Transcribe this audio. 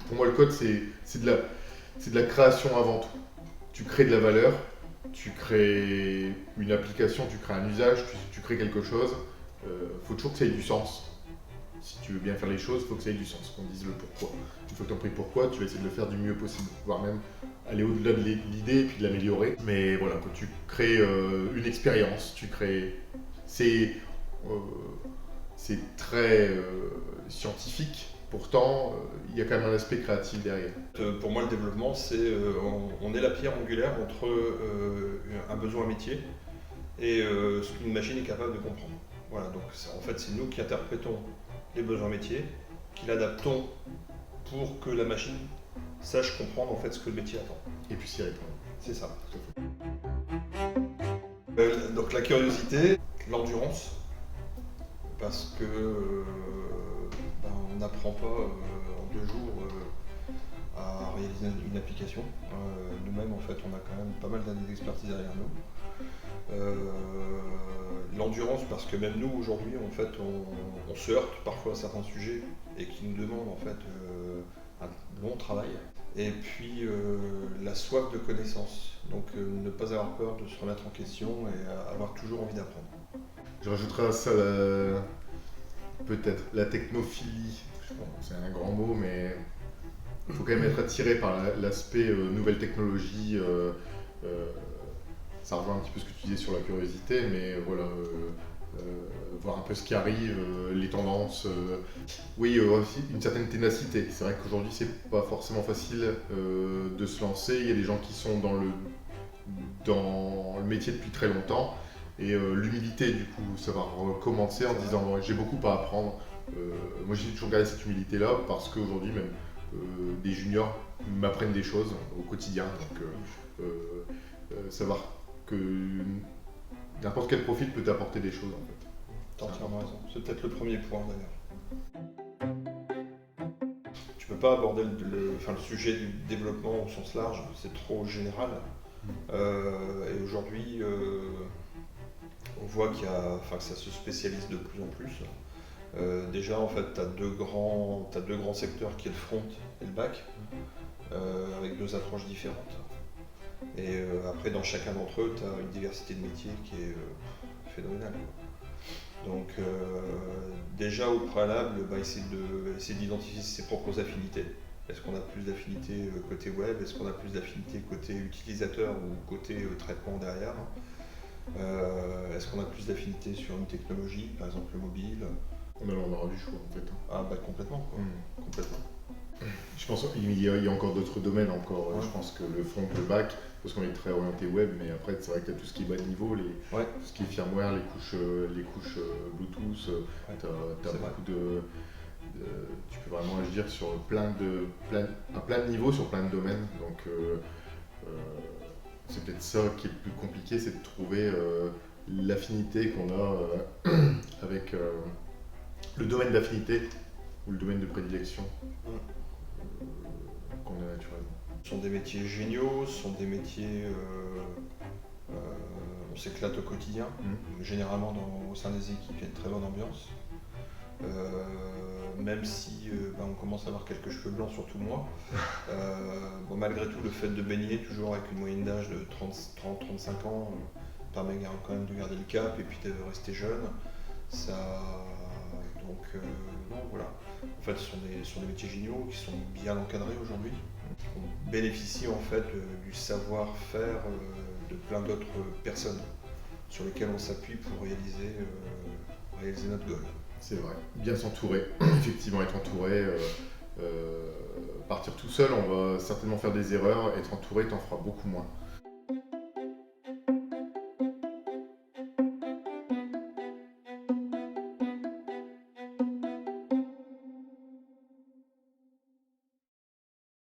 Pour moi, le code, c'est de la création avant tout. Tu crées de la valeur, tu crées une application, tu crées un usage, tu crées quelque chose. Faut toujours que ça ait du sens. Si tu veux bien faire les choses, il faut que ça ait du sens, qu'on dise le pourquoi. Une fois que tu as compris pourquoi, tu vas essayer de le faire du mieux possible, voire même aller au-delà de l'idée et puis de l'améliorer. Mais voilà, quand tu crées une expérience, tu crées. C'est euh, c'est très scientifique, pourtant il y a quand même un aspect créatif derrière. Pour moi, le développement, on est la pierre angulaire entre un besoin métier et ce qu'une machine est capable de comprendre. Voilà, donc en fait, c'est nous qui interprétons les besoins métiers, qui l'adaptons pour que la machine sache comprendre en fait ce que le métier attend. Et puis s'y répondre. C'est ça. Tout à fait. Donc la curiosité, l'endurance, parce que on n'apprend pas en 2 jours à réaliser une application. Nous-mêmes, en fait, on a quand même pas mal d'années d'expertise derrière nous. L'endurance, parce que même nous, aujourd'hui, en fait, on se heurte parfois à certains sujets et qui nous demandent en fait un long travail. Et puis la soif de connaissance, donc ne pas avoir peur de se remettre en question et avoir toujours envie d'apprendre. Je rajouterai à ça peut-être la technophilie. C'est un grand mot, mais il faut quand même être attiré par l'aspect nouvelle technologie. Ça rejoint un petit peu ce que tu disais sur la curiosité, mais voilà, voir un peu ce qui arrive, les tendances. Oui, aussi une certaine ténacité. C'est vrai qu'aujourd'hui, c'est pas forcément facile de se lancer. Il y a des gens qui sont dans le métier depuis très longtemps. Et l'humilité, du coup, savoir recommencer en disant bon, j'ai beaucoup à apprendre. Moi, j'ai toujours gardé cette humilité-là parce qu'aujourd'hui, même des juniors m'apprennent des choses au quotidien. Donc, savoir que n'importe quel profil peut t'apporter des choses en fait. T'as entièrement raison. C'est peut-être le premier point d'ailleurs. Tu peux pas aborder le sujet du développement au sens large, c'est trop général. Et aujourd'hui, on voit que ça se spécialise de plus en plus. Déjà, en fait, tu as deux grands secteurs qui est le front et le back, avec deux approches différentes. Et après, dans chacun d'entre eux, tu as une diversité de métiers qui est phénoménale. Donc, déjà au préalable, essayer d'identifier ses propres affinités. Est-ce qu'on a plus d'affinités côté web? Est-ce qu'on a plus d'affinités côté utilisateur ou côté traitement derrière? Est-ce qu'on a plus d'affinités sur une technologie, par exemple le mobile? On aura du choix en fait. Ah bah complètement quoi. Complètement. Je pense qu'il y a encore d'autres domaines encore. Ouais. Je pense que le front, le back, parce qu'on est très orienté web, mais après c'est vrai que tu as tout ce qui est bas de niveau, tout ce qui est firmware, les couches Bluetooth, tu as beaucoup tu peux vraiment agir sur à plein de niveaux, sur plein de domaines. Donc c'est peut-être ça qui est le plus compliqué, c'est de trouver l'affinité qu'on a avec le domaine d'affinité ou le domaine de prédilection qu'on a naturellement. Ce sont des métiers géniaux, ce sont des métiers on s'éclate au quotidien. Généralement au sein des équipes, il y a une très bonne ambiance. Même si on commence à avoir quelques cheveux blancs, surtout moi. Malgré tout, le fait de baigner toujours avec une moyenne d'âge de 30-35 ans permet quand même de garder le cap et puis de rester jeune. Voilà. En fait, ce sont des métiers géniaux qui sont bien encadrés aujourd'hui. On bénéficie en fait du savoir-faire de plein d'autres personnes sur lesquelles on s'appuie pour réaliser notre goal. C'est vrai, bien s'entourer, effectivement être entouré, partir tout seul, on va certainement faire des erreurs, être entouré t'en fera beaucoup moins.